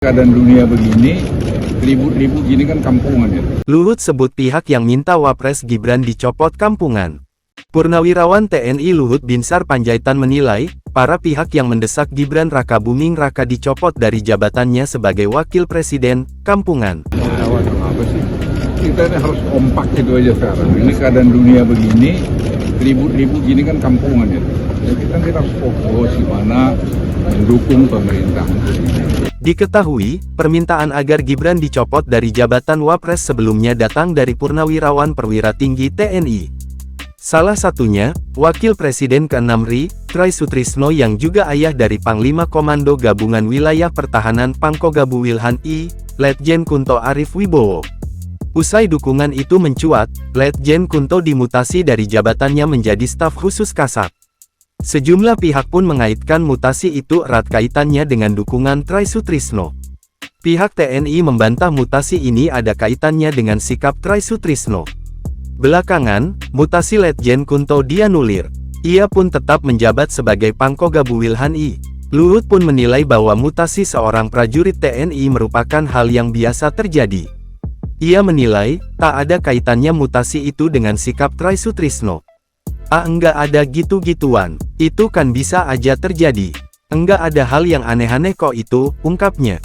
Keadaan dunia begini, ribut-ribut gini kan kampungan ya. Luhut sebut pihak yang minta Wapres Gibran dicopot kampungan. Purnawirawan TNI Luhut Binsar Panjaitan menilai, para pihak yang mendesak Gibran Rakabuming Raka dicopot dari jabatannya sebagai Wakil Presiden, kampungan. Lawan apa sih? Kita ini harus kompak itu aja sekarang. Ini keadaan dunia begini, ribut-ribut gini kan kampungan ya. Jadi kita harus fokus gimana mendukung pemerintah. Diketahui, permintaan agar Gibran dicopot dari jabatan Wapres sebelumnya datang dari Purnawirawan Perwira Tinggi TNI. Salah satunya, Wakil Presiden ke-6 RI, Try Sutrisno yang juga ayah dari Panglima Komando Gabungan Wilayah Pertahanan Pangkogabu Wilhan I, Letjen Kunto Arif Wibowo. Usai dukungan itu mencuat, Letjen Kunto dimutasi dari jabatannya menjadi staf khusus Kasat. Sejumlah pihak pun mengaitkan mutasi itu erat kaitannya dengan dukungan Try Sutrisno. Pihak TNI membantah mutasi ini ada kaitannya dengan sikap Try Sutrisno. Belakangan, mutasi Letjen Kunto dianulir. Ia pun tetap menjabat sebagai Pangkogabu Wilhan I. Luhut pun menilai bahwa mutasi seorang prajurit TNI merupakan hal yang biasa terjadi. Ia menilai, tak ada kaitannya mutasi itu dengan sikap Try Sutrisno. Enggak ada gitu-gituan, itu kan bisa aja terjadi. Enggak ada hal yang aneh-aneh kok itu, ungkapnya.